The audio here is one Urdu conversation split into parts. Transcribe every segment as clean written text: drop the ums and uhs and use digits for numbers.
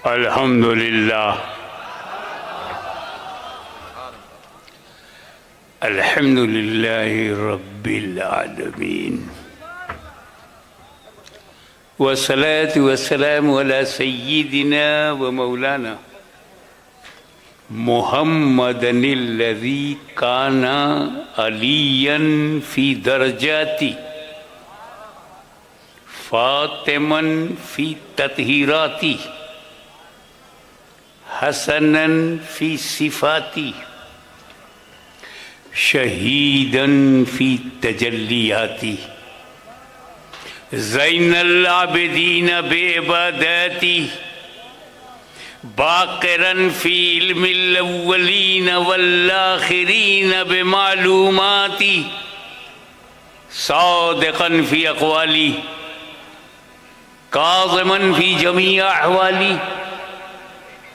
الحمد للہ الحمد للہ رب العالمین والصلاة والسلام على سيدنا ومولانا محمد الذي كان عليا في درجاتي فاطما في تطهيراتي حسنا في صفاتي شهيدا في تجلياتي زين العابدين بعباداتي باقرا في علم الأولين والآخرين بمعلوماتي صادقا في أقوالي كاظما في جميع أحوالي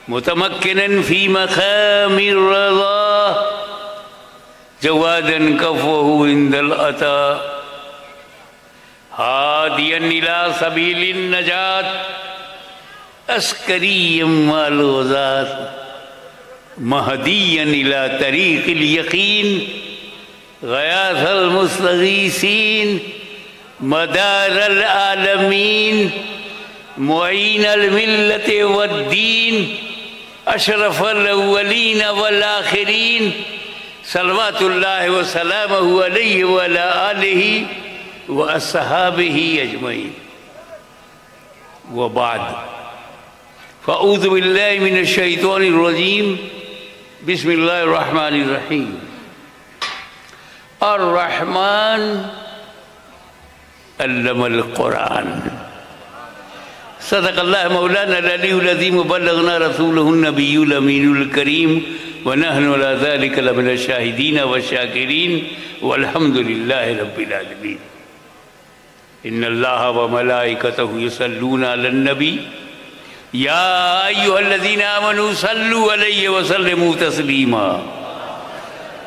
متمكنا في مقام الرضا جوادا كفوه عند العطاء هاديا إلى سبيل النجاة عسكريا مع الغزاة مهديا إلى طريق اليقين غياث المستغيثين مدار العالمين معين الملة والدين أشرف الأولين والآخرين صلوات الله وسلامه عليه وعلى آله وأصحابه أجمعين وبعد فأعوذ بالله من الشيطان الرجيم بسم الله الرحمن الرحيم الرحمن علم القرآن صدق الله مولانا العلي العظيم وبلغنا رسوله النبي الأمين الكريم ونحن على ذلك لمن الشاهدين والشاكرين والحمد لله رب العالمين إن الله وملائكته يصلون على النبي يا أيها الذين آمنوا صلوا عليه وسلموا تسليما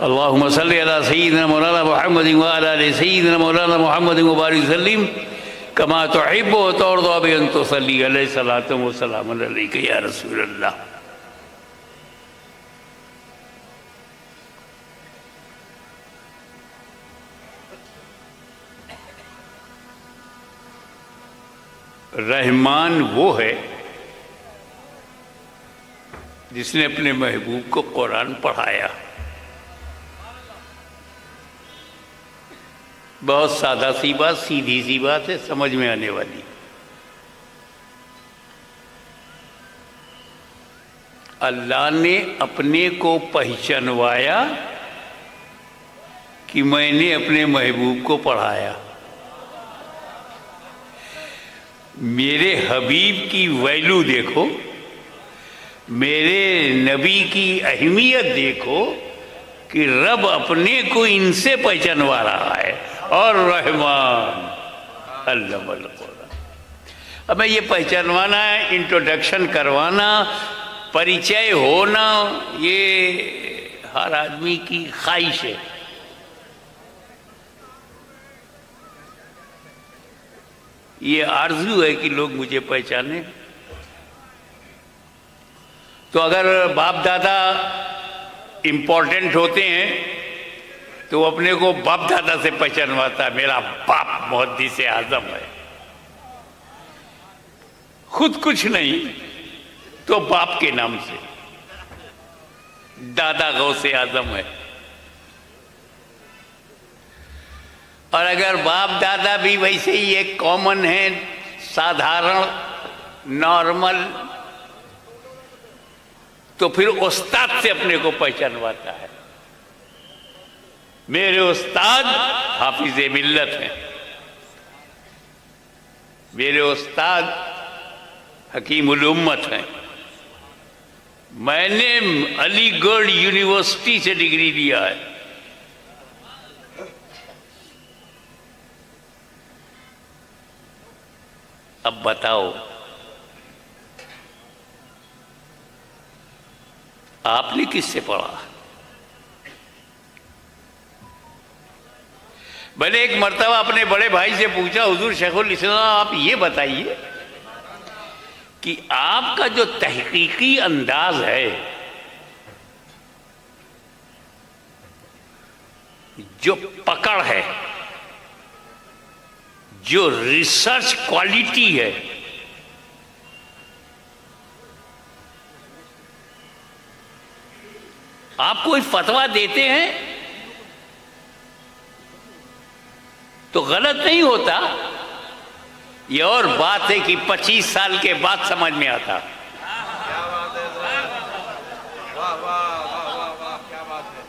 اللهم صل على سيدنا مولانا محمد وعلى آل سيدنا مولانا محمد وبارك وسلم كما تحب وترضى بأن تصلي عليه صلاة وسلام عليك يا رسول الله. رحمان وہ ہے جس نے اپنے محبوب کو قرآن پڑھایا. بہت سادہ سی بات، سیدھی سی بات ہے، سمجھ میں آنے والی. اللہ نے اپنے کو پہچانوایا کہ میں نے اپنے محبوب کو پڑھایا. میرے حبیب کی ویلو دیکھو، میرے نبی کی اہمیت دیکھو کہ رب اپنے کو ان سے پہچانوا رہا ہے. اور رحمان علم القرآن. ہمیں یہ پہچانوانا ہے، انٹروڈکشن کروانا، پریچے ہونا، یہ ہر آدمی کی خواہش ہے. یہ آرزو ہے کہ لوگ مجھے پہچانے. تو اگر باپ دادا امپورٹنٹ ہوتے ہیں تو وہ اپنے کو باپ دادا سے پہچانواتا ہے. میرا باپ محدث اعظم ہے. خود کچھ نہیں تو باپ کے نام سے دادا غوث اعظم ہے. اور اگر باپ دادا بھی ویسے ہی ایک کامن ہے، سادھارن، نارمل، تو پھر استاد سے اپنے کو پہچانواتا ہے. میرے استاد حافظ ملت ہیں، میرے استاد حکیم الامت ہیں. میں نے علی گڑھ یونیورسٹی سے ڈگری لیا ہے. اب بتاؤ آپ نے کس سے پڑھا؟ میں نے ایک مرتبہ اپنے بڑے بھائی سے پوچھا، حضور شیخ الاسلام آپ یہ بتائیے کہ آپ کا جو تحقیقی انداز ہے، جو پکڑ ہے، جو ریسرچ کوالٹی ہے، آپ کوئی فتویٰ دیتے ہیں تو غلط نہیں ہوتا، یہ اور بات ہے کہ 25 سال کے بعد سمجھ میں آتا۔ کیا بات ہے صاحب، واہ واہ واہ واہ واہ، کیا بات ہے،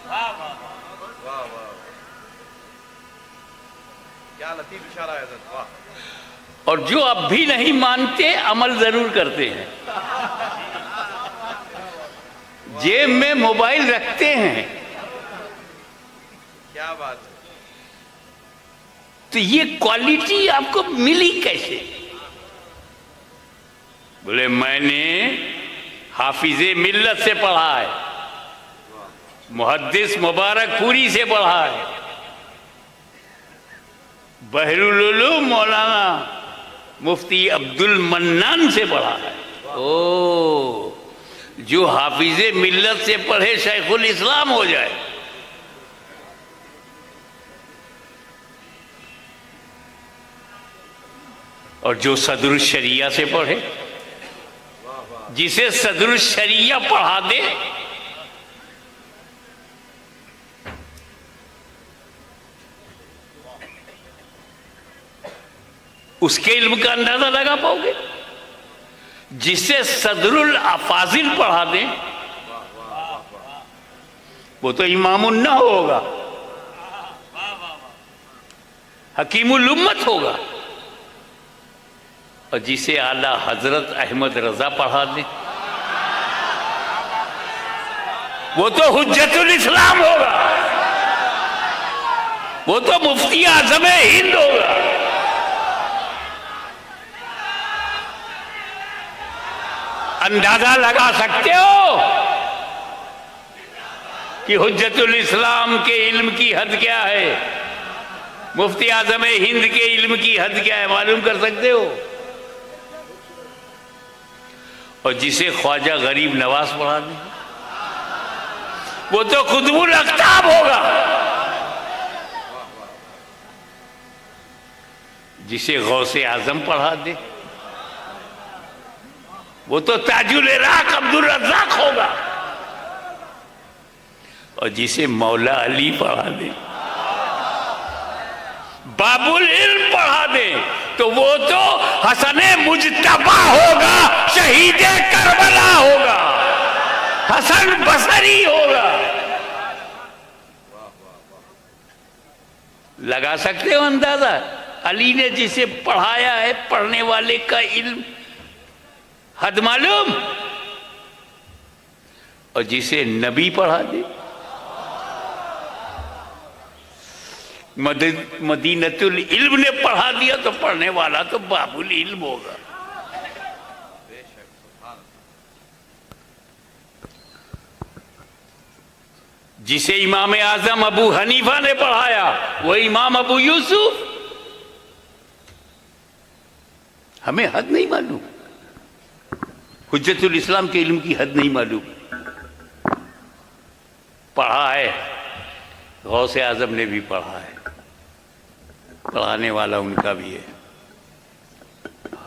واہ واہ، کیا لطیف اشارہ ہے حضرت، واہ۔ اور جو اب بھی نہیں مانتے عمل ضرور کرتے ہیں، جیب میں موبائل رکھتے ہیں، کیا بات ہے، تو یہ کوالٹی آپ کو ملی کیسے؟ بولے میں نے حافظ ملت سے پڑھا ہے، محدث مبارک پوری سے پڑھا ہے، بحر العلوم مولانا مفتی عبد المنان سے پڑھا ہے۔ او، جو حافظ ملت سے پڑھے شیخ الاسلام ہو جائے۔ اور جو صدر الشریعہ سے پڑھے، جسے صدر الشریعہ پڑھا دے، اس کے علم کا اندازہ لگا پاؤ گے؟ جسے صدر الافاضل پڑھا دیں وہ تو امام النہ ہوگا، حکیم الامت ہوگا، اور جسے اعلیٰ حضرت احمد رضا پڑھا دیں وہ تو حجت الاسلام ہوگا، وہ تو مفتی اعظم ہند ہوگا۔ اندازہ لگا سکتے ہو کہ حجت الاسلام کے علم کی حد کیا ہے، مفتی اعظم ہند کے علم کی حد کیا ہے، معلوم کر سکتے ہو؟ اور جسے خواجہ غریب نواز پڑھا دیں وہ تو قطب الاقطاب ہوگا، جسے غوث اعظم پڑھا دے وہ تو تاج العراق عبد الرزاق ہوگا، اور جسے مولا علی پڑھا دے، باب العلم پڑھا دے تو وہ تو حسن مجتبی ہوگا، شہید کربلا ہوگا، حسن بصری ہوگا۔ لگا سکتے ہو اندازہ؟ علی نے جسے پڑھایا ہے، پڑھنے والے کا علم حد معلوم، اور جسے نبی پڑھا دے، مدینۃ العلم نے پڑھا دیا تو پڑھنے والا تو باب العلم ہوگا۔ جسے امام اعظم ابو حنیفہ نے پڑھایا وہ امام ابو یوسف، ہمیں حد نہیں معلوم، حجت الاسلام کے علم کی حد نہیں معلوم۔ پڑھا ہے، غوث اعظم نے بھی پڑھا ہے، پڑھانے والا ان کا بھی ہے،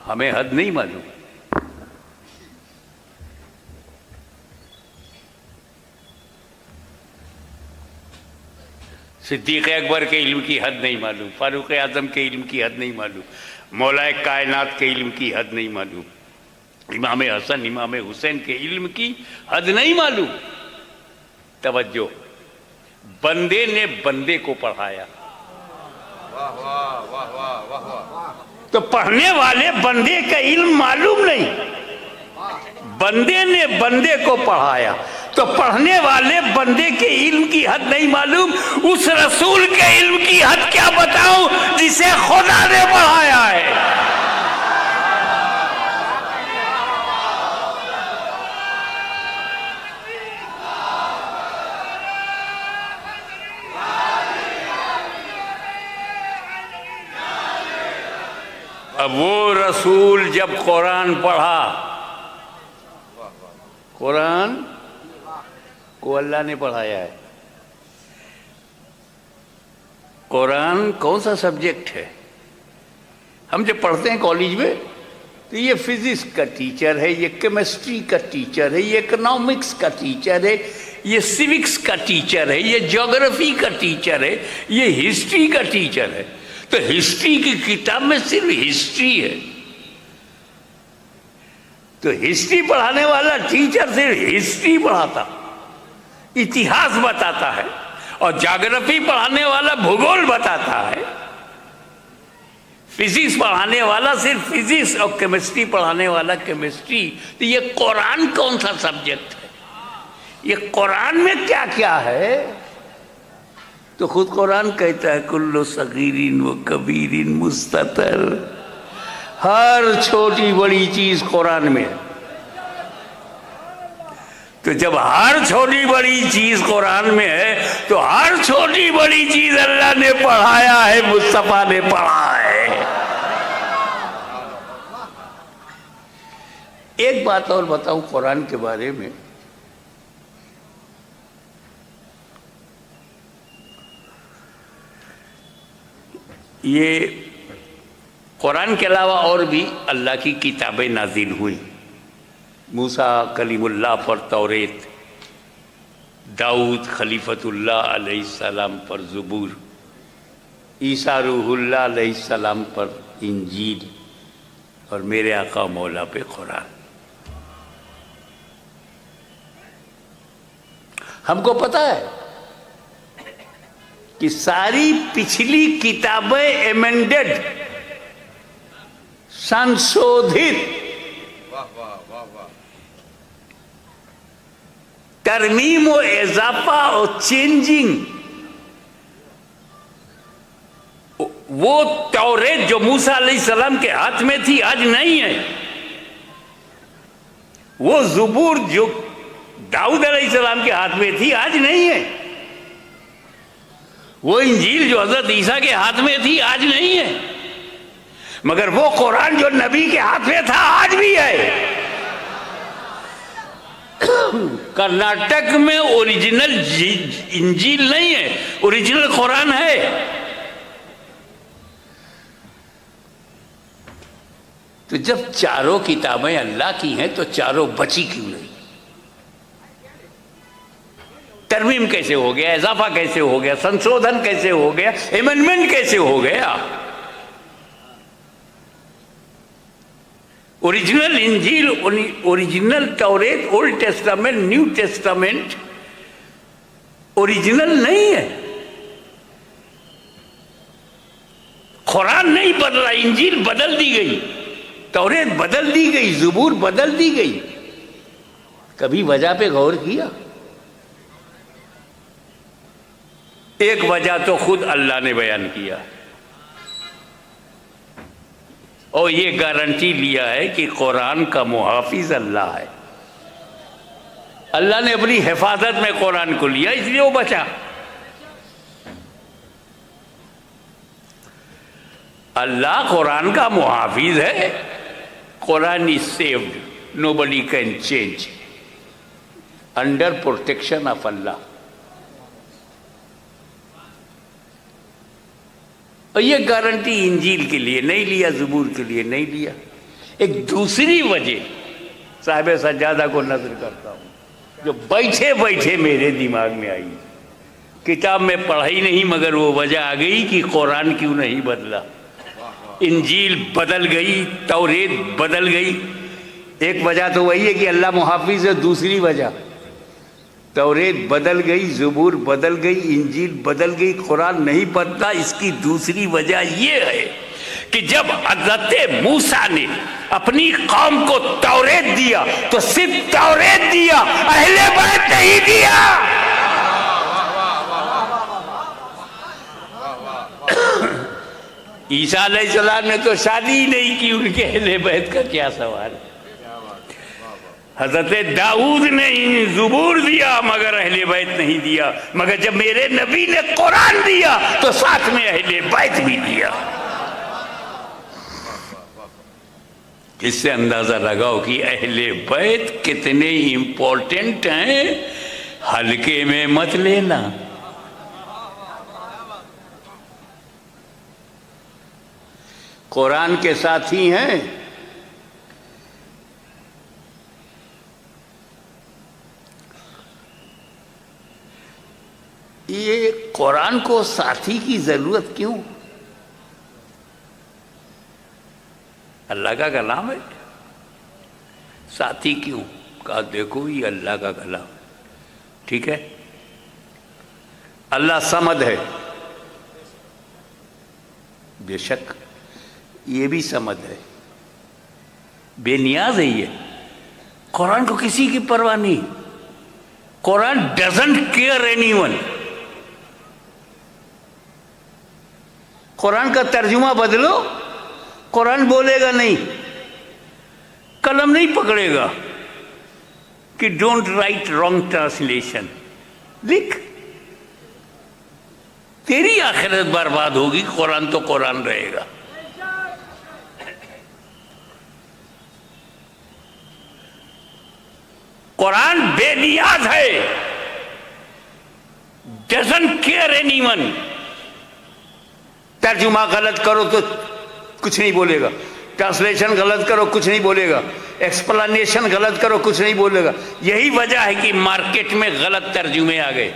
ہمیں حد نہیں معلوم۔ صدیق اکبر کے علم کی حد نہیں معلوم، فاروق اعظم کے علم کی حد نہیں معلوم، مولا کائنات کے علم کی حد نہیں معلوم، امام حسن امام حسین کے علم کی حد نہیں معلوم۔ توجہ، بندے نے بندے کو پڑھایا تو پڑھنے والے بندے کا علم معلوم نہیں، بندے نے بندے کو پڑھایا تو پڑھنے والے بندے کے علم کی حد نہیں معلوم، اس رسول کے علم کی حد کیا بتاؤں جسے خدا نے پڑھایا ہے۔ اب وہ رسول جب قرآن پڑھا، قرآن کو اللہ نے پڑھایا ہے. قرآن کون سا سبجیکٹ ہے؟ ہم جب پڑھتے ہیں کالج میں تو یہ فزکس کا ٹیچر ہے، یہ کیمسٹری کا ٹیچر ہے، یہ اکنامکس کا ٹیچر ہے، یہ سیوکس کا ٹیچر ہے، یہ جیوگرافی کا ٹیچر ہے، یہ ہسٹری کا ٹیچر ہے. تو ہسٹری کی کتاب میں صرف ہسٹری ہے. تو ہسٹری پڑھانے والا ٹیچر صرف ہسٹری پڑھاتا، اتہاس بتاتا ہے، اور جیوگرافی پڑھانے والا بھگول بتاتا ہے. فزکس پڑھانے والا صرف فزکس، اور کیمسٹری پڑھانے والا کیمسٹری. تو یہ قرآن کون سا سبجیکٹ ہے؟ یہ قرآن میں کیا کیا ہے؟ تو خود قرآن کہتا ہے کل صغیر و کبیر مستطر. ہر چھوٹی بڑی چیز قرآن میں ہے. تو جب ہر چھوٹی بڑی چیز قرآن میں ہے تو ہر چھوٹی بڑی چیز اللہ نے پڑھایا ہے، مصطفیٰ نے پڑھا ہے. ایک بات اور بتاؤں قرآن کے بارے میں. یہ قرآن کے علاوہ اور بھی اللہ کی کتابیں نازل ہوئی. موسیٰ کلیم اللہ پر توریت، داؤد خلیفۃ اللہ علیہ السلام پر زبور، عیسیٰ روح اللہ علیہ السلام پر انجیل، اور میرے آقا مولا پہ قرآن. ہم کو پتہ ہے کہ ساری پچھلی کتابیں ایمنڈڈ، سنشودھت، ترمیم و اضافہ اور چینجنگ. وہ توریت جو موسیٰ علیہ السلام کے ہاتھ میں تھی آج نہیں ہے. وہ زبور جو داؤد علیہ السلام کے ہاتھ میں تھی آج نہیں ہے. وہ انجیل جو حضرت عیسیٰ کے ہاتھ میں تھی آج نہیں ہے. مگر وہ قرآن جو نبی کے ہاتھ میں تھا آج بھی ہے. کرناٹک میں اوریجنل انجیل نہیں ہے، اوریجنل قرآن ہے. تو جب چاروں کتابیں اللہ کی ہیں تو چاروں بچی کیوں نہیں؟ ترمیم کیسے ہو گیا، اضافہ کیسے ہو گیا، سنشودھن کیسے ہو گیا، ایمنڈمنٹ کیسے ہو گیا؟ اوریجنل انجیل، اوریجنل توریت، old testament, new testament original نہیں ہے. قرآن نہیں بدلا، انجیل بدل دی گئی، توریت بدل دی گئی، زبور بدل دی گئی. کبھی وجہ پہ غور کیا؟ ایک وجہ تو خود اللہ نے بیان کیا، اور یہ گارنٹی لیا ہے کہ قرآن کا محافظ اللہ ہے. اللہ نے اپنی حفاظت میں قرآن کو لیا، اس لیے وہ بچا. اللہ قرآن کا محافظ ہے. قرآن is saved, nobody can change, under protection of Allah. اور یہ گارنٹی انجیل کے لیے نہیں لیا، زبور کے لیے نہیں لیا. ایک دوسری وجہ صاحب سجادہ کو نظر کرتا ہوں، جو بیٹھے بیٹھے میرے دماغ میں آئی. کتاب میں پڑھائی نہیں مگر وہ وجہ آ گئی کہ قرآن کیوں نہیں بدلا. انجیل بدل گئی، توریت بدل گئی. ایک وجہ تو وہی ہے کہ اللہ محافظ ہے. دوسری وجہ توریت بدل گئی، زبور بدل گئی، انجیل بدل گئی، قرآن نہیں بدلا. اس کی دوسری وجہ یہ ہے کہ جب حضرت موسیٰ نے اپنی قوم کو توریت دیا تو صرف توریت دیا، اہل بیت نہیں دیا. عیسیٰ علیہ السلام نے تو شادی ہی نہیں کی، ان کے اہل بیت کا کیا سوال. حضرت داؤد نے زبور دیا مگر اہل بیت نہیں دیا. مگر جب میرے نبی نے قرآن دیا تو ساتھ میں اہل بیت بھی دیا. جس سے اندازہ لگاؤ کہ اہل بیت کتنے امپورٹنٹ ہیں، ہلکے میں مت لینا۔ قرآن کے ساتھی ہیں، یہ قرآن کو ساتھی کی ضرورت کیوں؟ اللہ کا کلام ہے، ساتھی کیوں؟ کہا دیکھو یہ اللہ کا کلام، ٹھیک ہے، اللہ صمد ہے، بے شک یہ بھی صمد ہے، بے نیاز ہے۔ یہ قرآن کو کسی کی پرواہ نہیں، قرآن ڈزنٹ کیئر اینی ون۔ قرآن کا ترجمہ بدلو، قرآن بولے گا نہیں، قلم نہیں پکڑے گا کہ ڈونٹ رائٹ رانگ ٹرانسلیشن، لکھ، تیری آخرت برباد ہوگی، قرآن تو قرآن رہے گا۔ قرآن بے نیاز ہے، ڈزنٹ کیئر اینی ون۔ ترجمہ غلط کرو تو کچھ نہیں بولے گا، ٹرانسلیشن غلط کرو کچھ نہیں بولے گا، ایکسپلینیشن غلط کرو کچھ نہیں بولے گا۔ یہی وجہ ہے کہ مارکیٹ میں غلط ترجمے آ گئے،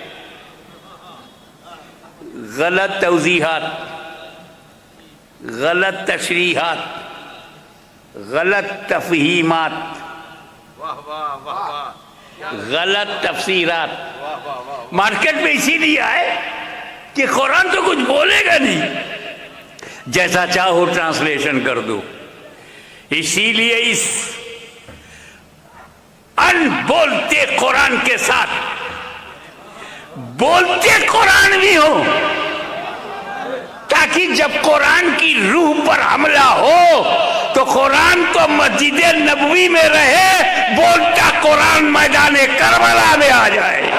غلط توضیحات، غلط تشریحات، غلط تفہیمات، واہ واہ واہ واہ، غلط تفسیرات۔ واہ واہ واہ، مارکیٹ میں اسی لیے آئے کہ قرآن تو کچھ بولے گا نہیں، جیسا چاہو ٹرانسلیشن کر دو۔ اسی لیے اس ان بولتے قرآن کے ساتھ بولتے قرآن بھی ہو، تاکہ جب قرآن کی روح پر حملہ ہو تو قرآن تو مسجد نبوی میں رہے، بولتا قرآن میدان کربلا میں آ جائے۔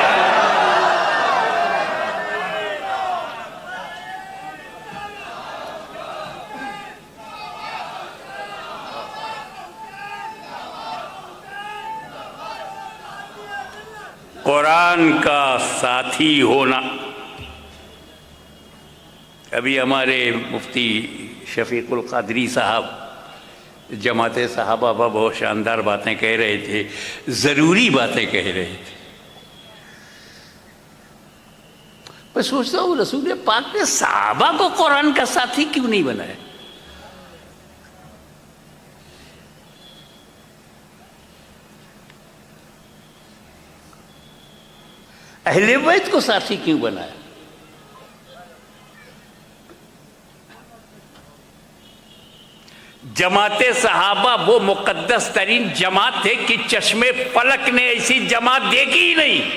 قرآن کا ساتھی ہونا۔ ابھی ہمارے مفتی شفیق القادری صاحب جماعت صحابہ پر بہت شاندار باتیں کہہ رہے تھے، ضروری باتیں کہہ رہے تھے۔ میں سوچتا ہوں رسول پاک نے صحابہ کو قرآن کا ساتھی کیوں نہیں بنایا؟ اہل بیت کو ساتھی کیوں بنایا؟ جماعت صحابہ وہ مقدس ترین جماعت ہے کہ چشمے فلک نے ایسی جماعت دیکھی ہی نہیں۔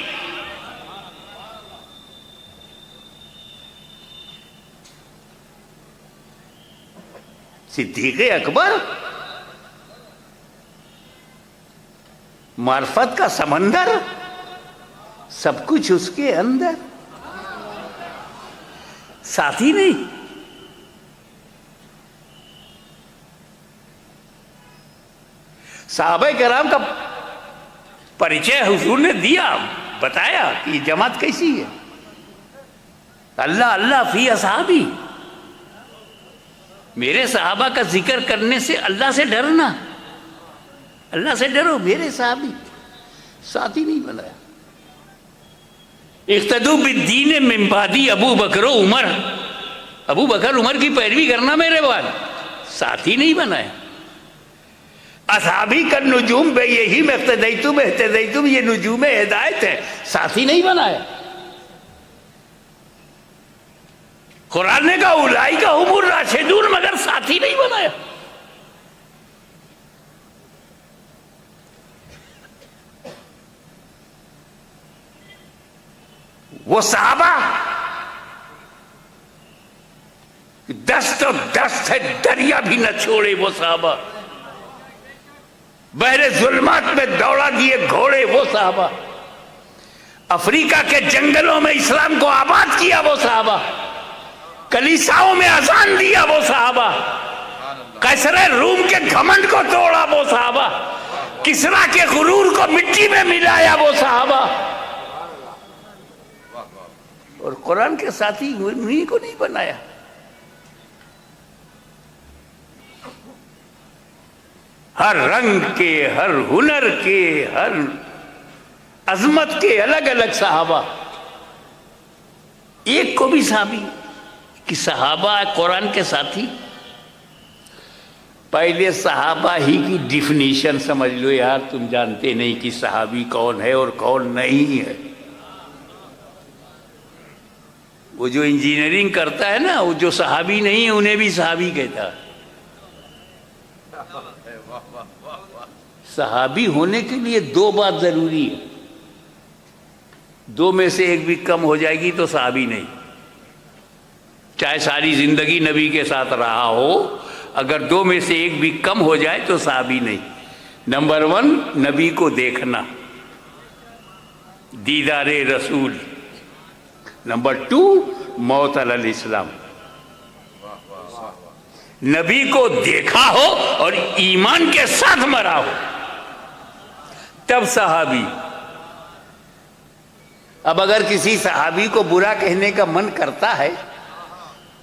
صدیق اکبر معرفت کا سمندر، سب کچھ اس کے اندر، ساتھی نہیں۔ صحابہ کرام کا پریچے حضور نے دیا، بتایا کہ یہ جماعت کیسی ہے۔ اللہ اللہ فی اصحابی، میرے صحابہ کا ذکر کرنے سے اللہ سے ڈرنا، اللہ سے ڈرو، میرے صحابی، ساتھی نہیں بنایا۔ اقتدوا بالدین من بعدی ابو بکر و عمر، ابو بکر عمر کی پیروی کرنا میرے بعد، ساتھی نہیں بنایا۔ اصحابی کا نجوم بے یہی میں اقتدیتم اہتدیتم، یہ نجوم ہدایت ہے، ساتھی نہیں بنایا۔ قرآن نے کہا اولئک ھم الراشدون، مگر ساتھی نہیں بنایا۔ وہ صحابہ دست و دست ہے، دریا بھی نہ چھوڑے وہ صحابہ، بحر ظلمات میں دوڑا دیے گھوڑے وہ صحابہ، افریقہ کے جنگلوں میں اسلام کو آباد کیا وہ صحابہ، کلیساؤں میں اذان دیا وہ صحابہ، قیصر روم کے گھمنڈ کو توڑا وہ صحابہ، کسرا کے غرور کو مٹی میں ملایا وہ صحابہ، اور قرآن کے ساتھی انہیں کو نہیں بنایا۔ ہر رنگ کے، ہر ہنر کے، ہر عظمت کے الگ الگ صحابہ، ایک کو بھی صحابی کہ صحابہ قرآن کے ساتھی۔ پہلے صحابہ ہی کی ڈیفینیشن سمجھ لو یار، تم جانتے نہیں کہ صحابی کون ہے اور کون نہیں ہے۔ وہ جو انجینئرنگ کرتا ہے نا، وہ جو صحابی نہیں ہے انہیں بھی صحابی کہتا ہے۔ صحابی ہونے کے لیے دو بات ضروری ہے، دو میں سے ایک بھی کم ہو جائے گی تو صحابی نہیں۔ چاہے ساری زندگی نبی کے ساتھ رہا ہو، اگر دو میں سے ایک بھی کم ہو جائے تو صحابی نہیں۔ نمبر 1 نبی کو دیکھنا، دیدار رسول۔ نمبر 2 موت علی الاسلام، نبی کو دیکھا ہو اور ایمان کے ساتھ مرا ہو تب صحابی۔ اب اگر کسی صحابی کو برا کہنے کا من کرتا ہے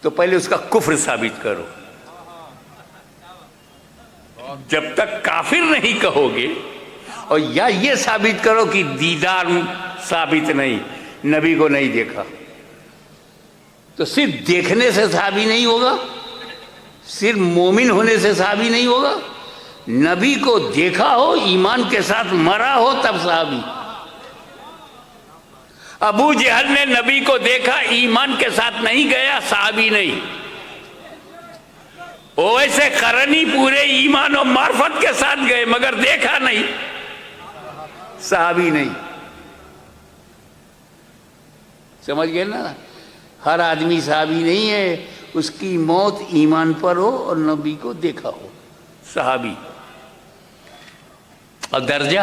تو پہلے اس کا کفر ثابت کرو۔ جب تک کافر نہیں کہو گے، اور یا یہ ثابت کرو کہ دیدار ثابت نہیں، نبی کو نہیں دیکھا، تو صرف دیکھنے سے صحابی نہیں ہوگا، صرف مومن ہونے سے صحابی نہیں ہوگا، نبی کو دیکھا ہو، ایمان کے ساتھ مرا ہو تب صحابی۔ ابو جہل نے نبی کو دیکھا، ایمان کے ساتھ نہیں گیا، صحابی نہیں۔ اویسے قرنی پورے ایمان و معرفت کے ساتھ گئے مگر دیکھا نہیں، صحابی نہیں۔ سمجھ گئے نا؟ ہر آدمی صحابی نہیں ہے، اس کی موت ایمان پر ہو اور نبی کو دیکھا ہو، صحابی۔ اور درجہ،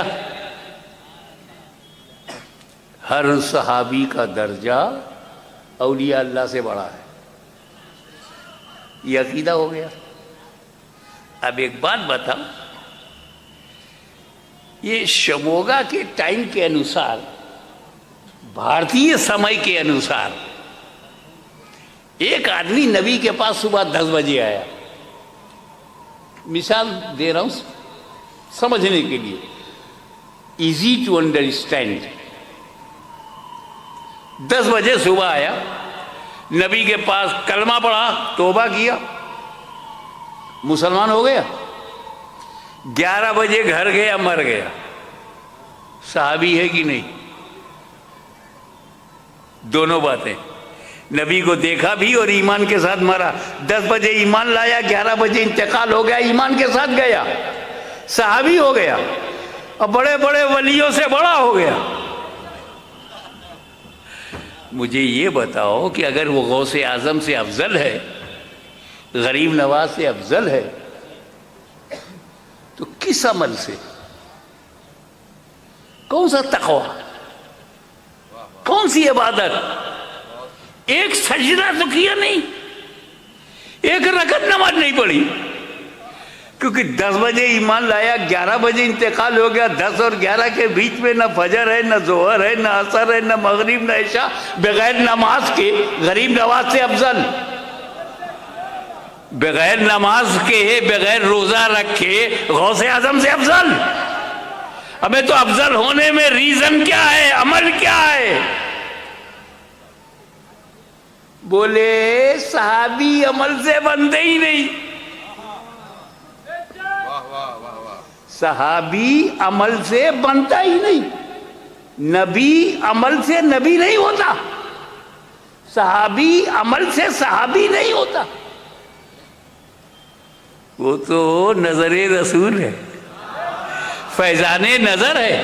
ہر صحابی کا درجہ اولیاء اللہ سے بڑا ہے، یہ عقیدہ ہو گیا۔ اب ایک بات بتاؤ، یہ شموگا کے ٹائم کے انوسار، بھارتی سمے کے انوسار، ایک آدمی نبی کے پاس صبح 10 بجے آیا، مثال دے رہا ہوں سمجھنے کے لیے، ایزی ٹو انڈرسٹینڈ۔ 10 بجے صبح آیا، نبی کے پاس کلمہ پڑھا، توبہ کیا، مسلمان ہو گیا۔ 11 بجے گھر گیا، مر گیا، صحابی ہے کہ نہیں؟ دونوں باتیں، نبی کو دیکھا بھی اور ایمان کے ساتھ مرا۔ 10 بجے ایمان لایا، 11 بجے انتقال ہو گیا، ایمان کے ساتھ گیا، صحابی ہو گیا، اور بڑے بڑے ولیوں سے بڑا ہو گیا۔ مجھے یہ بتاؤ کہ اگر وہ غوث اعظم سے افضل ہے، غریب نواز سے افضل ہے، تو کس عمل سے؟ کون سا تقوی، کون سی عبادت؟ ایک سجدہ تو کیا نہیں، ایک رکعت نماز نہیں پڑھی، کیونکہ 10 بجے ایمان لایا، 11 بجے انتقال ہو گیا۔ 10 اور 11 کے بیچ میں نہ فجر ہے، نہ ظہر ہے، نہ عصر ہے، نہ مغرب، نہ عشاء، بغیر نماز کے غریب نواز سے افضل، بغیر نماز کے، بغیر روزہ رکھے غوث اعظم سے افضل۔ ہمیں تو افضل ہونے میں ریزن کیا ہے، عمل کیا ہے؟ بولے صحابی عمل سے بنتے ہی نہیں، صحابی عمل سے بنتا ہی نہیں، نبی عمل سے نبی نہیں ہوتا، صحابی عمل سے صحابی نہیں ہوتا، وہ تو نظر رسول ہے، فیضان نظر ہے۔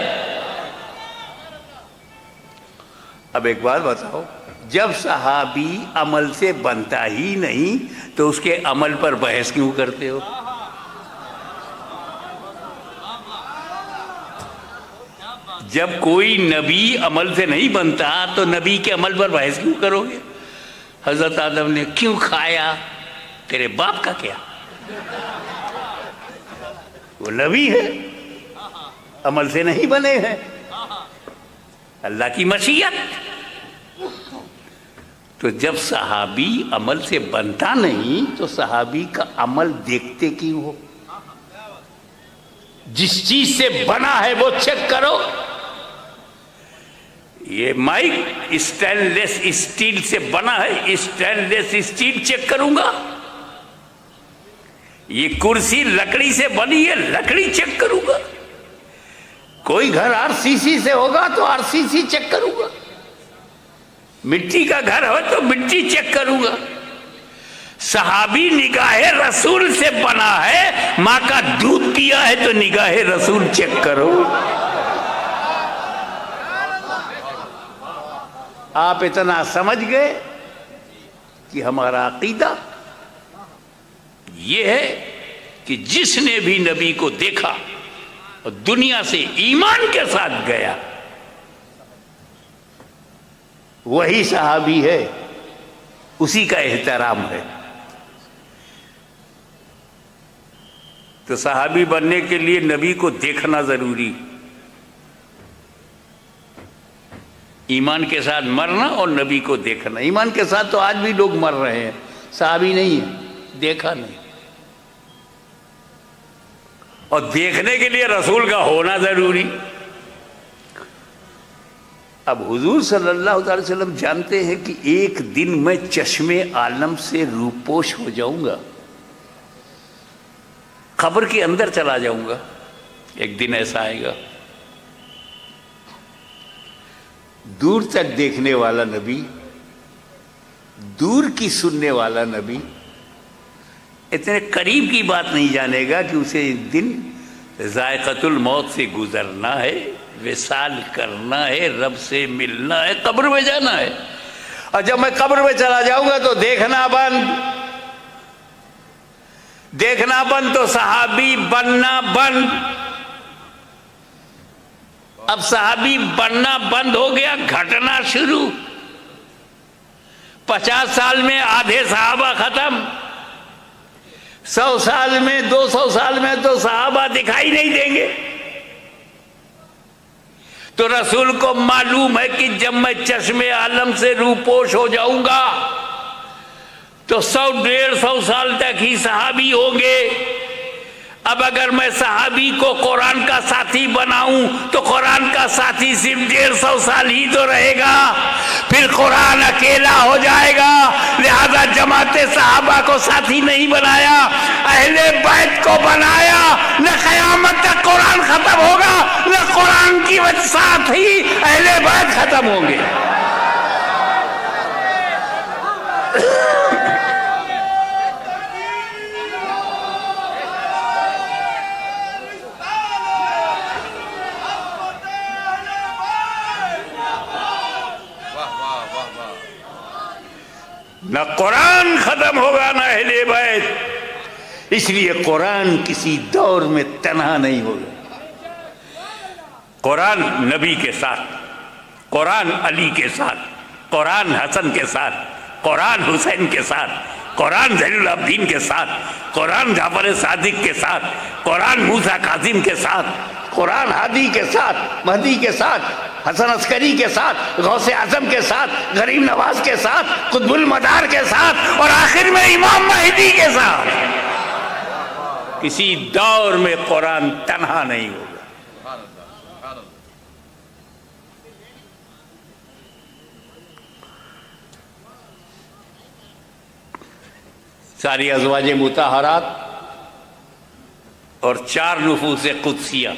اب ایک بات بتاؤ، جب صحابی عمل سے بنتا ہی نہیں تو اس کے عمل پر بحث کیوں کرتے ہو؟ جب کوئی نبی عمل سے نہیں بنتا تو نبی کے عمل پر بحث کیوں کرو گے؟ حضرت آدم نے کیوں کھایا؟ تیرے باپ کا کیا؟ وہ نبی ہے، عمل سے نہیں بنے ہیں، اللہ کی مشیت۔ تو جب صحابی عمل سے بنتا نہیں تو صحابی کا عمل دیکھتے کیوں ہو؟ جس چیز سے بنا ہے وہ چیک کرو۔ یہ مائک اسٹین لیس اسٹیل سے بنا ہے، اسٹین لیس اسٹیل چیک کروں گا۔ یہ کرسی لکڑی سے بنی ہے، لکڑی چیک کروں گا۔ کوئی گھر آر سی سی سے ہوگا تو آر سی سی چیک کروں گا۔ مٹی کا گھر ہو تو مٹی چیک کروں گا۔ صحابی نگاہ رسول سے بنا ہے، ماں کا دودھ پیا ہے تو نگاہ رسول چیک کرو۔ آپ اتنا سمجھ گئے کہ ہمارا عقیدہ یہ ہے کہ جس نے بھی نبی کو دیکھا اور دنیا سے ایمان کے ساتھ گیا وہی صحابی ہے، اسی کا احترام ہے۔ تو صحابی بننے کے لیے نبی کو دیکھنا ضروری، ایمان کے ساتھ مرنا اور نبی کو دیکھنا۔ ایمان کے ساتھ تو آج بھی لوگ مر رہے ہیں، صحابی نہیں ہے، دیکھا نہیں۔ اور دیکھنے کے لیے رسول کا ہونا ضروری۔ اب حضور صلی اللہ علیہ وسلم جانتے ہیں کہ ایک دن میں چشم عالم سے روپوش ہو جاؤں گا، قبر کے اندر چلا جاؤں گا۔ ایک دن ایسا آئے گا، دور تک دیکھنے والا نبی، دور کی سننے والا نبی اتنے قریب کی بات نہیں جانے گا کہ اسے ایک دن ذائقۃ الموت سے گزرنا ہے، وصال کرنا ہے، رب سے ملنا ہے، قبر میں جانا ہے۔ اور جب میں قبر میں چلا جاؤں گا تو دیکھنا بند، دیکھنا بند تو صحابی بننا بند۔ اب صحابی بننا بند ہو گیا، گھٹنا شروع۔ 50 سال میں آدھے صحابہ ختم، 100 سال میں 200 سال میں تو صحابہ دکھائی نہیں دیں گے۔ تو رسول کو معلوم ہے کہ جب میں چشم عالم سے روپوش ہو جاؤں گا تو 100-150 سال تک ہی صحابی ہوں گے۔ اب اگر میں صحابی کو قرآن کا ساتھی بناؤں تو قرآن کا ساتھی صرف 150 سال ہی تو رہے گا، پھر قرآن اکیلا ہو جائے گا۔ لہذا جماعت صحابہ کو ساتھی نہیں بنایا، اہل بیت کو بنایا۔ نہ قیامت تک قرآن ختم ہوگا، نہ قرآن کی وجہ ساتھ ہی اہل بیت ختم ہوں گے۔ نہ قرآن ختم ہوگا نہ اہل بیت، اس لیے قرآن کسی دور میں تنہا نہیں ہوگا۔ قرآن نبی کے ساتھ، قرآن علی کے ساتھ، قرآن حسن کے ساتھ، قرآن حسین کے ساتھ، قرآن زین العابدین کے ساتھ، قرآن جعفر صادق کے ساتھ، قرآن موسیٰ کاظم کے ساتھ، قرآن ہادی کے ساتھ، مہدی کے ساتھ، حسن عسکری کے ساتھ، غوث اعظم کے ساتھ، غریب نواز کے ساتھ، قطب المدار کے ساتھ، اور آخر میں امام مہدی کے ساتھ۔ کسی دور میں قرآن تنہا نہیں ہوگا۔ ساری ازواج مطہرات اور 4 نفوس قدسیہ،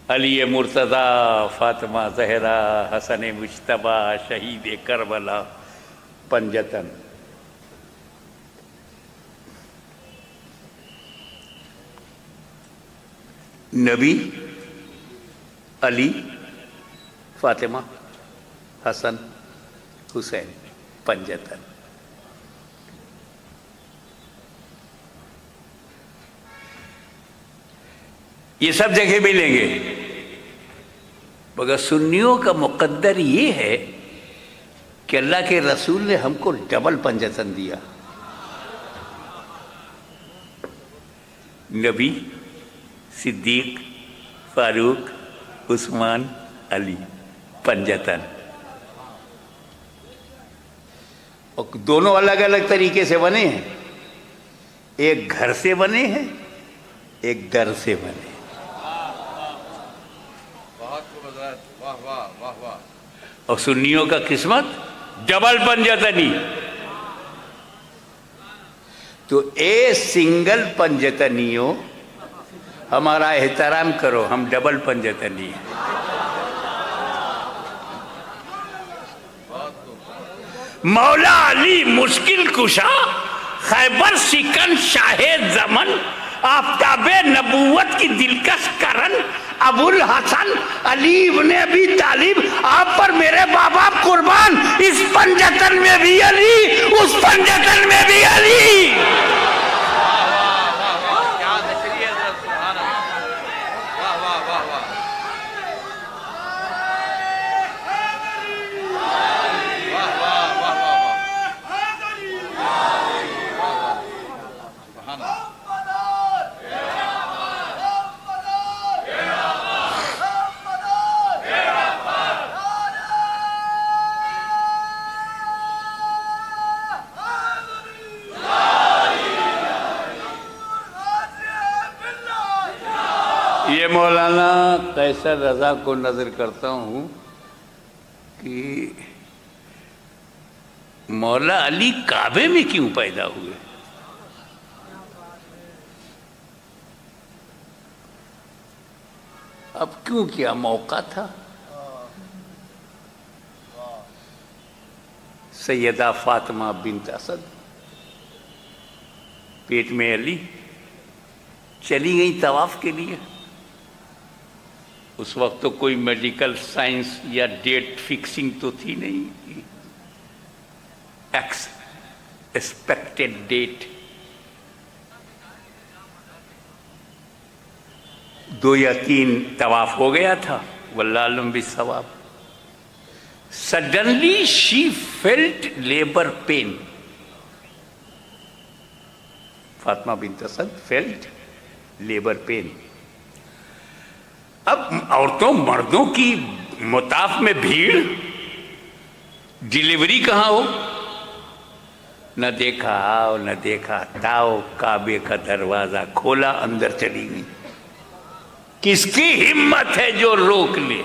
علی مرتضی، فاطمہ زہرا، حسن مجتبی، شہید کربلا، پنجتن، نبی، علی، فاطمہ، حسن، حسین، پنجتن۔ یہ سب جگہ ملیں گے، مگر سنیوں کا مقدر یہ ہے کہ اللہ کے رسول نے ہم کو ڈبل پنجتن دیا، نبی، صدیق، فاروق، عثمان، علی، پنجتن. اور دونوں الگ الگ طریقے سے بنے ہیں. ایک گھر سے بنے ہیں، ایک در سے بنے. بہت خوبصورت. واہ واہ واہ واہ. اور سنیوں کا قسمت ڈبل پنجتنی. تو اے سنگل پنجتنیوں، ہمارا احترام کرو، ہم ڈبل پنجتنی ہیں. مولا علی مشکل کشا، خیبر شکن، شاہ زمن، آفتاب نبوت کی دلکش کرن، ابو الحسن علی ابن ابی طالب، آپ پر میرے باپ باپ قربان. اس پنجتن میں بھی علی، اس پنجتن میں بھی علی. کیا نشری ہے حضرت. سبحان اللہ. واہ واہ واہ واہ. واہ واہ واہ واہ واہ. سبحان اللہ. یہ مولانا قیصر رضا کو نظر کرتا ہوں کہ مولا علی کعبے میں کیوں پیدا ہوئے. اب کیوں کیا موقع تھا. سیدہ فاطمہ بنت اسد پیٹ میں علی چلی گئی طواف کے لیے. اس وقت تو کوئی میڈیکل سائنس یا ڈیٹ فکسنگ تو تھی نہیں. ایکسپیکٹڈ ڈیٹ 2 یا 3 طواف ہو گیا تھا. واللہ علم بالصواب. Suddenly she felt labor pain. Fatima بنت اسد felt labor pain. اب عورتوں مردوں کی مطاف میں بھیڑ، ڈیلیوری کہاں ہو، نہ دیکھا آؤ نہ دیکھا تاؤ. کعبے کا دروازہ کھولا، اندر چلی گئی. کس کی ہمت ہے جو روک لے.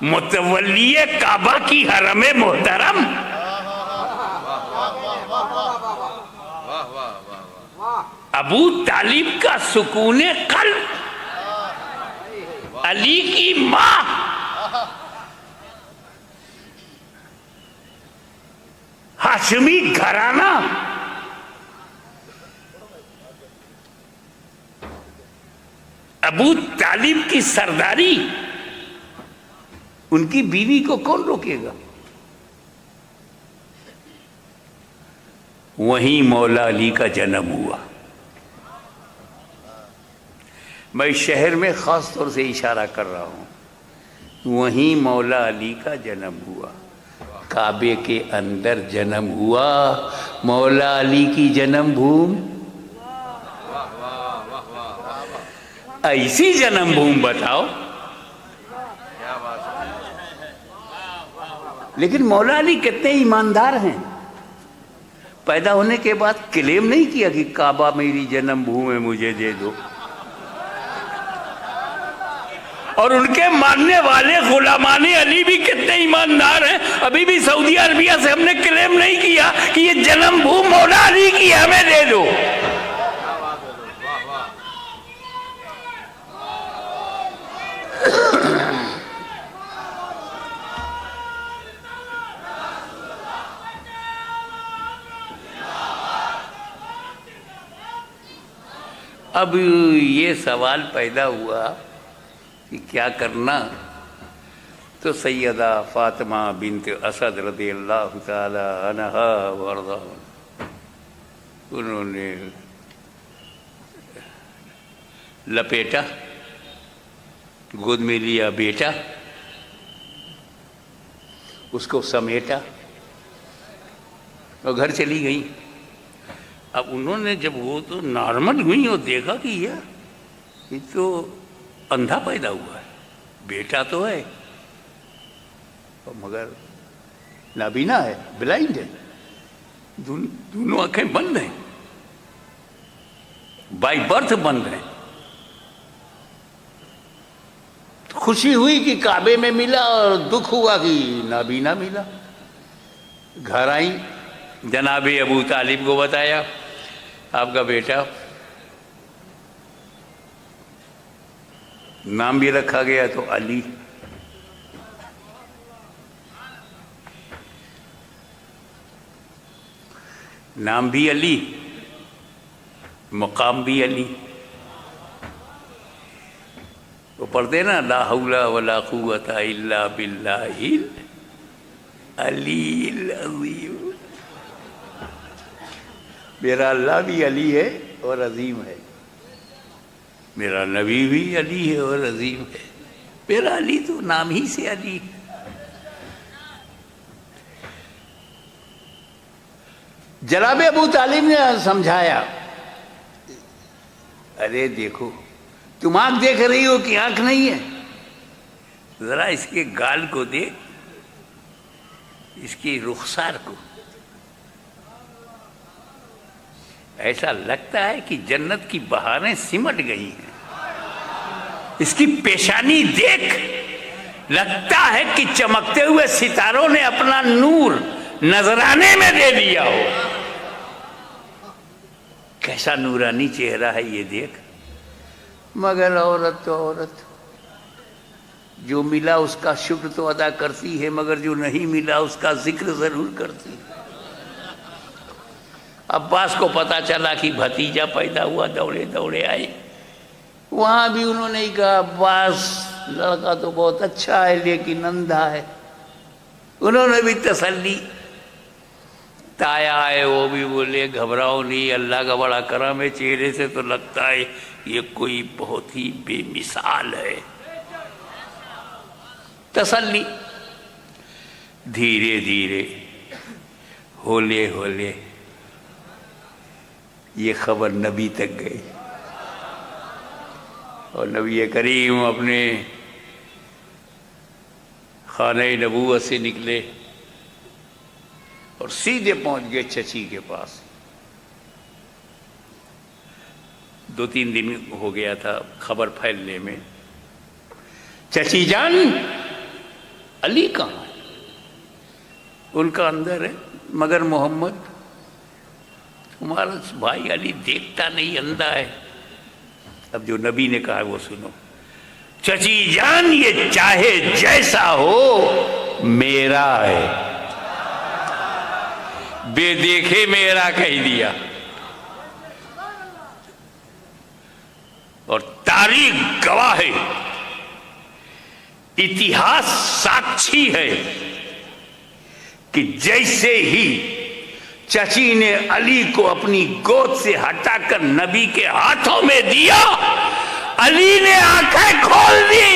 متولی کعبہ کی حرم محترم، ابو طالب کا سکون قلب، علی کی ماں، ہاشمی گھرانہ، ابو طالب کی سرداری، ان کی بیوی کو کون روکے گا. وہیں مولا علی کا جنم ہوا. میں شہر میں خاص طور سے اشارہ کر رہا ہوں. وہیں مولا علی کا جنم ہوا. کعبے کے اندر جنم ہوا. مولا علی کی جنم بھوم، ایسی جنم بھوم بتاؤ. لیکن مولا علی کتنے ایماندار ہیں. پیدا ہونے کے بعد کلیم نہیں کیا کہ کعبہ میری جنم بھوم ہے، مجھے دے دو. اور ان کے ماننے والے غلامان علی بھی کتنے ایماندار ہیں. ابھی بھی سعودی عربیہ سے ہم نے کلیم نہیں کیا کہ یہ جنم بھوم مولا علی کی ہے، ہمیں دے دو. اب یہ سوال پیدا ہوا کہ کیا کرنا. تو سیدہ فاطمہ بنت اسد رضی اللہ تعالی عنہا وارضاہا، انہوں نے لپیٹا، گود میں لیا بیٹا، اس کو سمیٹا اور گھر چلی گئی. اب انہوں نے جب وہ تو نارمل ہوئی اور دیکھا کہ یہ یہ تو اندھا پیدا ہوا ہے، بیٹا تو ہے مگر نابینا ہے، بلائنڈ ہے، دونوں آنکھیں بند ہیں، بائی برتھ بند ہیں۔ خوشی ہوئی کہ کعبے میں ملا اور دکھ ہوا کہ نابینا ملا۔ گھر آئی، جناب ابو طالب کو بتایا آپ کا بیٹا، نام بھی رکھا گیا تو علی۔ نام بھی علی، مقام بھی علی۔ وہ پڑھتے نا لا حول ولا قوت الا باللہ العلی العظیم۔ میرا اللہ بھی علی ہے اور عظیم ہے، میرا نبی بھی علی ہے اور عظیم ہے، میرا علی تو نام ہی سے علی۔ جناب ابو طالب نے سمجھایا، ارے دیکھو تم آنکھ دیکھ رہی ہو کہ آنکھ نہیں ہے، ذرا اس کے گال کو دیکھ، اس کی رخسار کو، ایسا لگتا ہے کہ جنت کی بہاریں سمٹ گئی ہیں۔ اس کی پیشانی دیکھ، لگتا ہے کہ چمکتے ہوئے ستاروں نے اپنا نور نذرانے میں دے دیا ہو۔ کیسا نورانی چہرہ ہے یہ دیکھ۔ مگر عورت تو عورت، جو ملا اس کا شکر تو ادا کرتی ہے، مگر جو نہیں ملا اس کا ذکر ضرور کرتی ہے۔ عباس کو پتا چلا کہ بھتیجا پیدا ہوا، دوڑے دوڑے آئے، وہاں بھی انہوں نے کہا عباس لڑکا تو بہت اچھا ہے لیکن اندھا ہے۔ انہوں نے بھی تسلی، تایا آئے وہ بھی بولے گھبراؤ نہیں، اللہ کا بڑا کرم ہے، چہرے سے تو لگتا ہے یہ کوئی بہت ہی بے مثال ہے۔ تسلی۔ دھیرے دھیرے ہولے ہولے یہ خبر نبی تک گئی، اور نبی کریم اپنے خانہ نبوت سے نکلے اور سیدھے پہنچ گئے چچی کے پاس۔ 2-3 دن ہو گیا تھا خبر پھیلنے میں۔ چچی جان علی کہاں ہے؟ ان کا اندر ہے، مگر محمد تمہارا بھائی علی دیکھتا نہیں، اندھا ہے۔ اب جو نبی نے کہا وہ سنو، چچی جان یہ چاہے جیسا ہو میرا ہے، بے دیکھے میرا کہہ دیا، اور تاریخ گواہ ہے، اتہاس ساکشی ہے کہ جیسے ہی چچی نے علی کو اپنی گود سے ہٹا کر نبی کے ہاتھوں میں دیا، علی نے آنکھیں کھول دی۔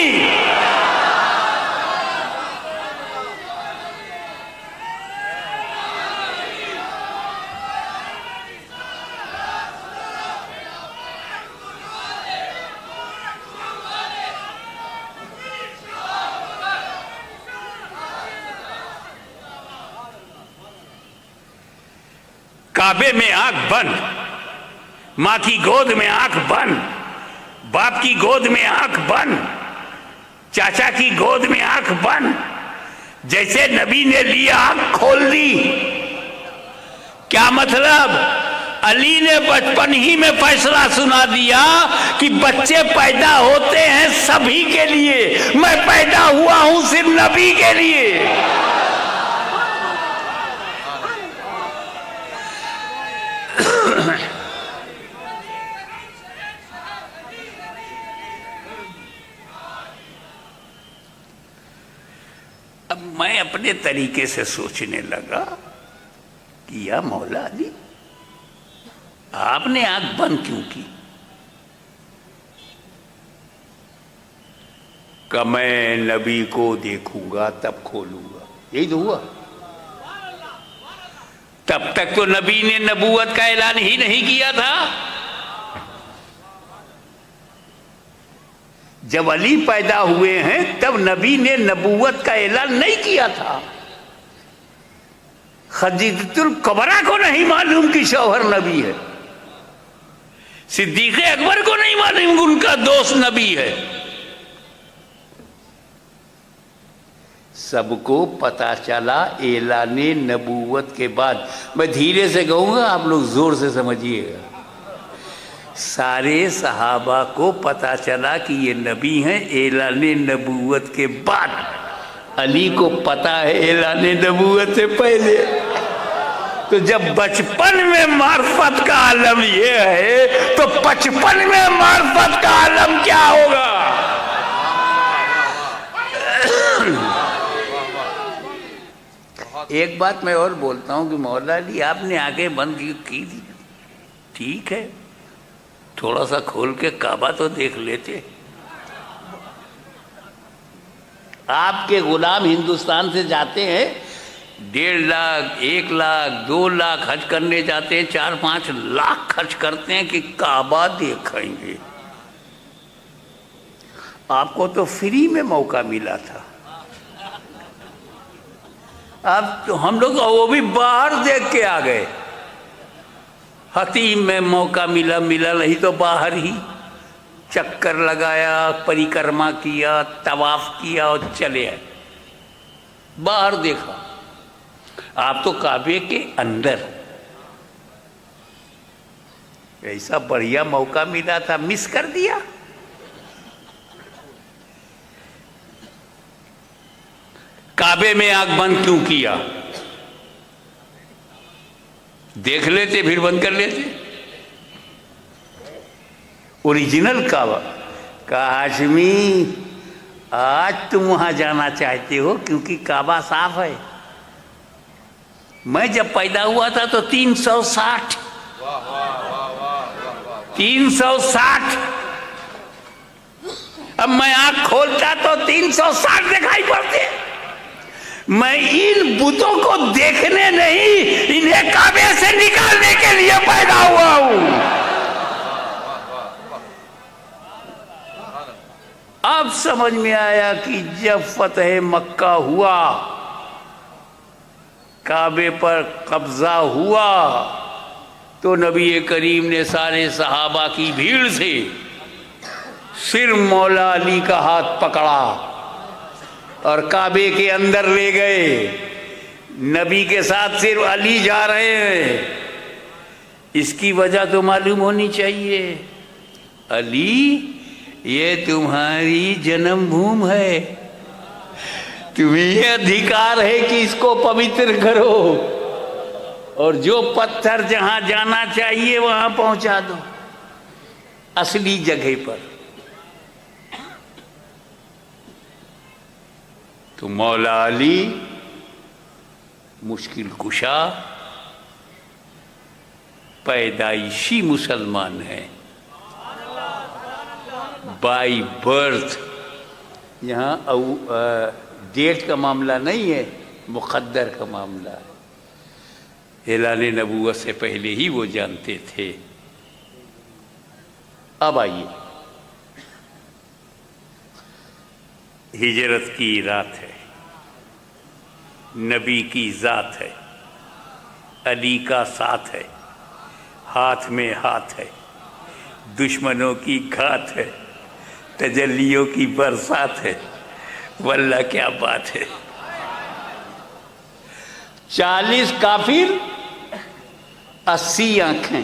کعبے میں آنکھ بند، ماں کی گود میں آنکھ بند، باپ کی گود میں آنکھ بند، چاچا کی گود میں آنکھ بند، جیسے نبی نے لیا آنکھ کھول دی۔ کیا مطلب؟ علی نے بچپن ہی میں فیصلہ سنا دیا کہ بچے پیدا ہوتے ہیں سبھی کے لیے، میں پیدا ہوا ہوں صرف نبی کے لیے۔ اب میں اپنے طریقے سے سوچنے لگا کہ یا مولا علی، آپ نے آنکھ بند کیوں کی؟ کہ میں نبی کو دیکھوں گا تب کھولوں گا، یہی تو ہوا۔ تب تک تو نبی نے نبوت کا اعلان ہی نہیں کیا تھا۔ جب علی پیدا ہوئے ہیں تب نبی نے نبوت کا اعلان نہیں کیا تھا. خدیجۃ الکبریٰ کو نہیں معلوم کہ شوہر نبی ہے. صدیق اکبر کو نہیں معلوم کہ ان کا دوست نبی ہے. سب کو پتا چلا اعلان نبوت کے بعد. میں دھیرے سے کہوں گا، آپ لوگ زور سے سمجھیے گا. سارے صحابہ کو پتا چلا کہ یہ نبی ہیں اعلان نبوت کے بعد. علی کو پتا ہے اعلان نبوت سے پہلے. تو جب بچپن میں معرفت کا عالم یہ ہے تو 55 میں معرفت کا عالم کیا ہوگا؟ ایک بات میں اور بولتا ہوں کہ مولا علی آپ نے آنکھیں بند کی تھی، ٹھیک ہے، تھوڑا سا کھول کے کعبہ تو دیکھ لیتے. آپ کے غلام ہندوستان سے جاتے ہیں 1.5 لاکھ 1 لاکھ 2 لاکھ حج کرنے جاتے ہیں، 4-5 لاکھ خرچ کرتے ہیں کہ کعبہ دیکھیں گے. آپ کو تو فری میں موقع ملا تھا. اب تو ہم لوگ وہ بھی باہر دیکھ کے آ گئے. حتیم میں موقع ملا نہیں تو باہر ہی چکر لگایا، پریکرما کیا، طواف کیا اور چلے آئے. باہر دیکھا. آپ تو کعبے کے اندر. ایسا بڑھیا موقع ملا تھا، مس کر دیا. کعبے میں آنکھ بند کیوں کیا؟ دیکھ لیتے پھر بند کر لیتے. اوریجنل کعبہ. کہا ہاشمی آج تم وہاں جانا چاہتے ہو کیونکہ کعبہ صاف ہے. میں جب پیدا ہوا تھا تو 360 اب میں آنکھ کھولتا تو 360 دکھائی پڑتے. میں ان بتوں کو دیکھنے نہیں، انہیں کعبے سے نکالنے کے لیے پیدا ہوا ہوں. اب سمجھ میں آیا کہ جب فتح مکہ ہوا، کعبے پر قبضہ ہوا، تو نبی کریم نے سارے صحابہ کی بھیڑ سے صرف مولا علی کا ہاتھ پکڑا اور کعبے کے اندر لے گئے. نبی کے ساتھ صرف علی جا رہے ہیں. اس کی وجہ تو معلوم ہونی چاہیے. علی یہ تمہاری جنم بھوم ہے، تمہیں یہ ادھیکار ہے کہ اس کو پوتر کرو اور جو پتھر جہاں جانا چاہیے وہاں پہنچا دو، اصلی جگہ پر. تو مولا علی مشکل کشا پیدائشی مسلمان ہے، بائی برتھ. یہاں ڈیٹ کا معاملہ نہیں ہے، مقدر کا معاملہ ہے. اعلان نبوت سے پہلے ہی وہ جانتے تھے. اب آئیے، ہجرت کی رات ہے، نبی کی ذات ہے، علی کا ساتھ ہے، ہاتھ میں ہاتھ ہے، دشمنوں کی گھات ہے، تجلیوں کی برسات ہے. واللہ کیا بات ہے. 40 کافر، 80 آنکھیں،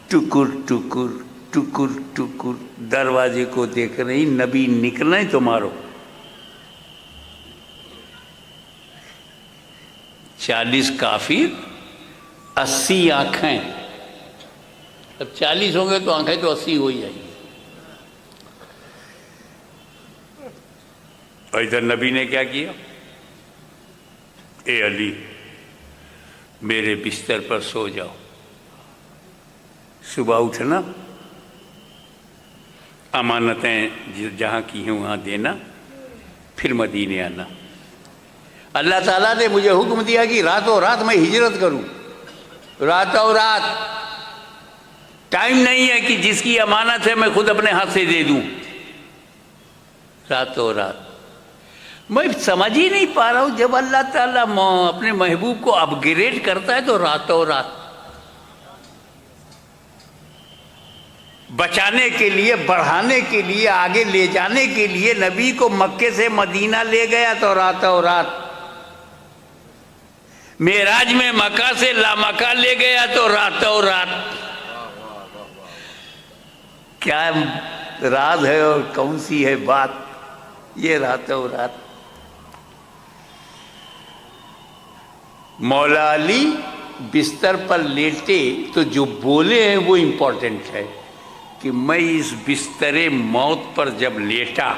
ٹکر ٹکر ٹکر ٹکر دروازے کو دیکھ رہی. نبی نکلیں تو مارو. 40 کافر، 80 آنکھیں. اب 40 ہوں گے تو آنکھیں تو 80 ہو ہی جائیں گی. اور ادھر نبی نے کیا کیا؟ اے علی میرے بستر پر سو جاؤ، صبح اٹھنا، امانتیں جہاں کی ہیں وہاں دینا، پھر مدینے آنا. اللہ تعالیٰ نے مجھے حکم دیا کہ راتوں رات میں ہجرت کروں. راتوں رات ٹائم نہیں ہے کہ جس کی امانت ہے میں خود اپنے ہاتھ سے دے دوں. راتوں رات. میں سمجھ ہی نہیں پا رہا ہوں، جب اللہ تعالیٰ اپنے محبوب کو اپ گریڈ کرتا ہے تو راتوں رات بچانے کے لیے، بڑھانے کے لیے، آگے لے جانے کے لیے نبی کو مکے سے مدینہ لے گیا تو راتوں رات، معراج میں مکہ سے لامکہ لے گیا تو راتوں رات. کیا راز ہے اور کون سی ہے بات یہ راتوں رات. مولا علی بستر پر لیٹے تو جو بولے ہیں وہ امپورٹنٹ ہے کہ میں اس بستر موت پر جب لیٹا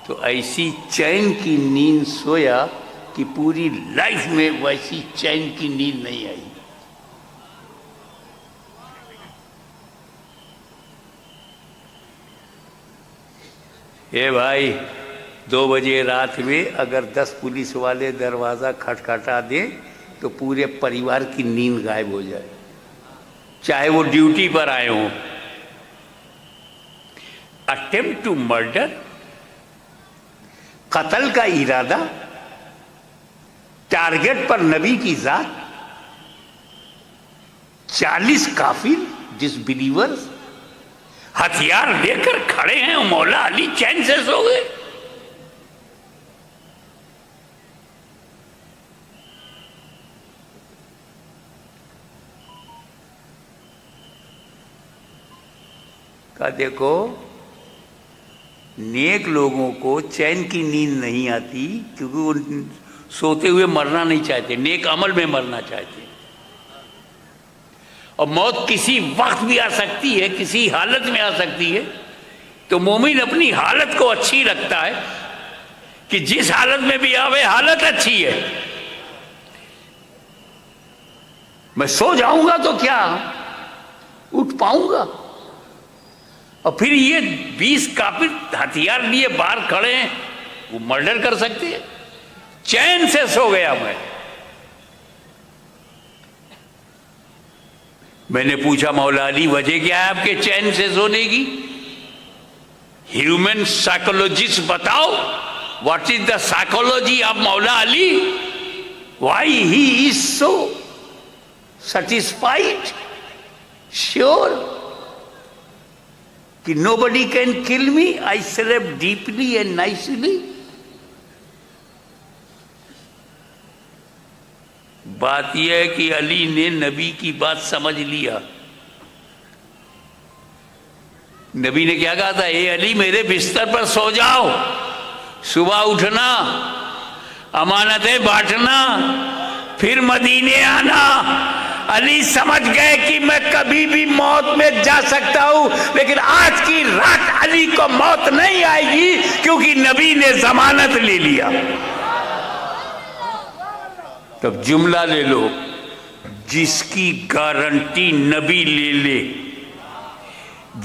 تو ایسی چین کی نیند سویا کہ پوری لائف میں ویسی چین کی نیند نہیں آئی. اے بھائی 2 بجے رات میں اگر 10 پولیس والے دروازہ کھٹکھٹا دیں تو پورے پریوار کی نیند غائب ہو جائے، چاہے وہ ڈیوٹی پر آئے ہوں. اٹیمپٹ ٹو مرڈر، قتل کا ارادہ، ٹارگٹ پر نبی کی ذات، 40 کافر ڈس بلیورز ہتھیار لے کر کھڑے ہیں، مولا علی چین سے سو گئے. کہا دیکھو نیک لوگوں کو چین کی نیند نہیں آتی کیونکہ وہ سوتے ہوئے مرنا نہیں چاہتے، نیک عمل میں مرنا چاہتے. اور موت کسی وقت بھی آ سکتی ہے، کسی حالت میں آ سکتی ہے، تو مومن اپنی حالت کو اچھی رکھتا ہے کہ جس حالت میں بھی آوے حالت اچھی ہے. میں سو جاؤں گا تو کیا اٹھ پاؤں گا؟ اور پھر یہ 20 کافر ہتھیار لیے باہر کھڑے ہیں، وہ مرڈر کر سکتے ہیں. چین سے سو گیا. میں نے پوچھا مولا علی وجہ کیا ہے آپ کے چین سے سونے کی؟ ہیومن سائیکولوجسٹ بتاؤ، what is the psychology of Maula Ali? Why he is so satisfied, sure کہ nobody can kill me, I slept deeply and nicely. بات یہ ہے کہ علی نے نبی کی بات سمجھ لیا. نبی نے کیا کہا تھا؟ اے علی میرے بستر پر سو جاؤ، صبح اٹھنا، امانتیں بانٹنا، پھر مدینے آنا. علی سمجھ گئے کہ میں کبھی بھی موت میں جا سکتا ہوں، لیکن آج کی رات علی کو موت نہیں آئے گی کیونکہ نبی نے ضمانت لے لیا. تب جملہ لے لو، جس کی گارنٹی نبی لے لے،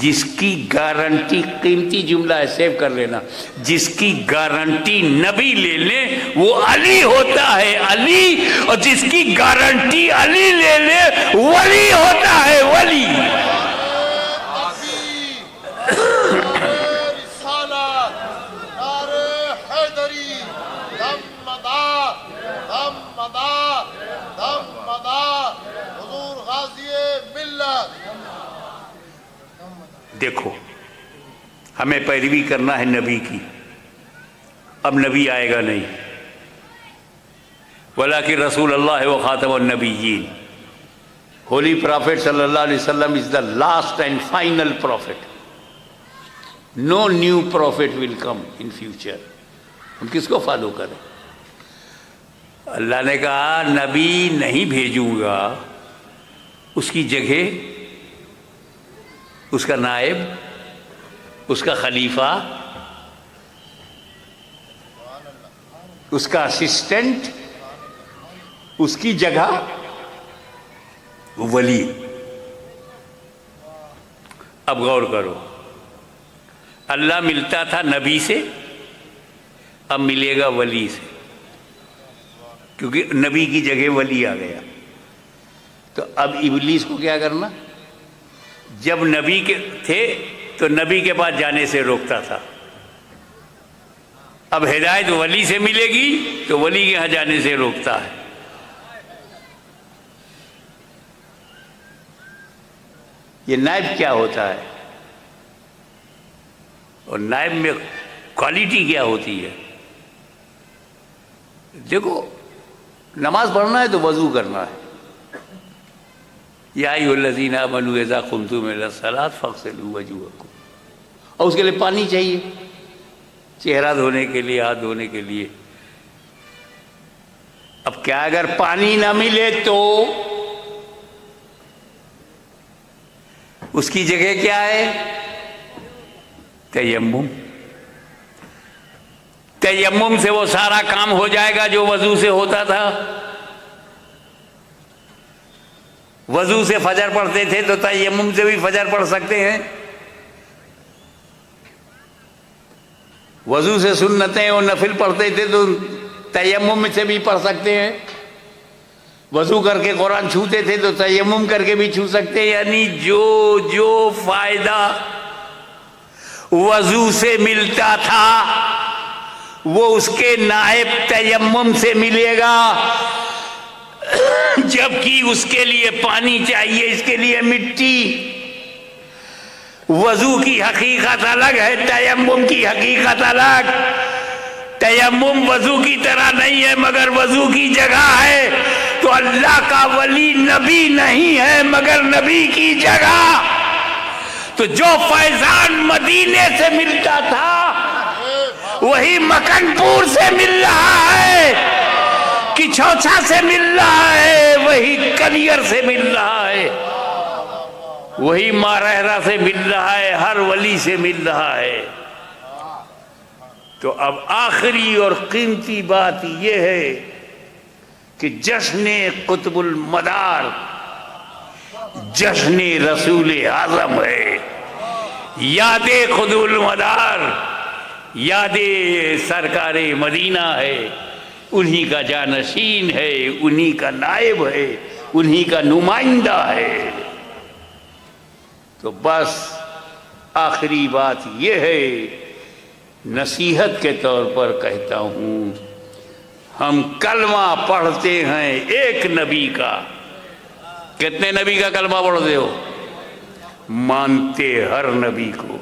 جس کی گارنٹی، قیمتی جملہ ہے سیو کر لینا، جس کی گارنٹی نبی لے لے وہ علی ہوتا ہے علی، اور جس کی گارنٹی علی لے لے ولی ہوتا ہے ولی. دیکھو ہمیں پیروی کرنا ہے نبی کی. اب نبی آئے گا نہیں، ولیکن رسول اللہ و خاتم النبیین، ہولی پرافٹ صلی اللہ علیہ وسلم is the last and final prophet. No new prophet will come in future. ہم کس کو فالو کریں؟ اللہ نے کہا نبی نہیں بھیجوں گا، اس کی جگہ اس کا نائب، اس کا خلیفہ، اس کا اسسٹنٹ، اس کی جگہ ولی. اب غور کرو، اللہ ملتا تھا نبی سے، اب ملے گا ولی سے، کیونکہ نبی کی جگہ ولی آ گیا. تو اب ابلیس کو کیا کرنا؟ جب نبی کے تھے تو نبی کے پاس جانے سے روکتا تھا، اب ہدایت ولی سے ملے گی تو ولی کے یہاں جانے سے روکتا ہے. یہ نائب کیا ہوتا ہے اور نائب میں کوالٹی کیا ہوتی ہے؟ دیکھو، نماز پڑھنا ہے تو وضو کرنا ہے. یا ایھا الذین آمنوا اذا قمتم الی الصلاۃ فاغسلوا وجوہکم، اور اس کے لیے پانی چاہیے، چہرہ دھونے کے لیے، ہاتھ دھونے کے لیے. اب کیا اگر پانی نہ ملے تو اس کی جگہ کیا ہے؟ تیمم. تیمم سے وہ سارا کام ہو جائے گا جو وضو سے ہوتا تھا. وضو سے فجر پڑھتے تھے تو تیمم سے بھی فجر پڑھ سکتے ہیں. وضو سے سنتیں اور نفل پڑھتے تھے تو تیمم سے بھی پڑھ سکتے ہیں. وضو کر کے قرآن چھوتے تھے تو تیمم کر کے بھی چھو سکتے ہیں. یعنی جو فائدہ وضو سے ملتا تھا وہ اس کے نائب تیمم سے ملے گا. جبکہ اس کے لیے پانی چاہیے، اس کے لیے مٹی. وضو کی حقیقت الگ ہے، تیمم کی حقیقت الگ. تیمم وضو کی طرح نہیں ہے مگر وضو کی جگہ ہے. تو اللہ کا ولی نبی نہیں ہے مگر نبی کی جگہ. تو جو فیضان مدینے سے ملتا تھا وہی مکن پور سے مل رہا ہے، کچھوچا سے مل رہا ہے، وہی کلیر سے مل رہا ہے، وہی مارہرہ سے مل رہا ہے، ہر ولی سے مل رہا ہے. تو اب آخری اور قیمتی بات یہ ہے کہ جشن قطب المدار جشن رسول اعظم ہے. یاد قطب المدار یاد سرکار مدینہ ہے، انہی کا جانشین ہے، انہی کا نائب ہے، انہی کا نمائندہ ہے. تو بس آخری بات یہ ہے، نصیحت کے طور پر کہتا ہوں، ہم کلمہ پڑھتے ہیں ایک نبی کا. کتنے نبی کا کلمہ پڑھتے ہو؟ مانتے ہر نبی کو.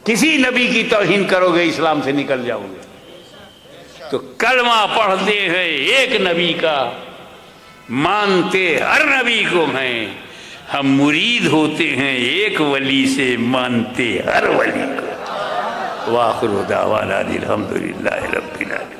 کسی نبی کی توہین کرو گے اسلام سے نکل جاؤ گے. تو کلمہ پڑھتے ہیں ایک نبی کا، مانتے ہر نبی کو ہیں. ہم مرید ہوتے ہیں ایک ولی سے، مانتے ہر ولی کو. وآخر دعوانا الحمدللہ رب العالمین.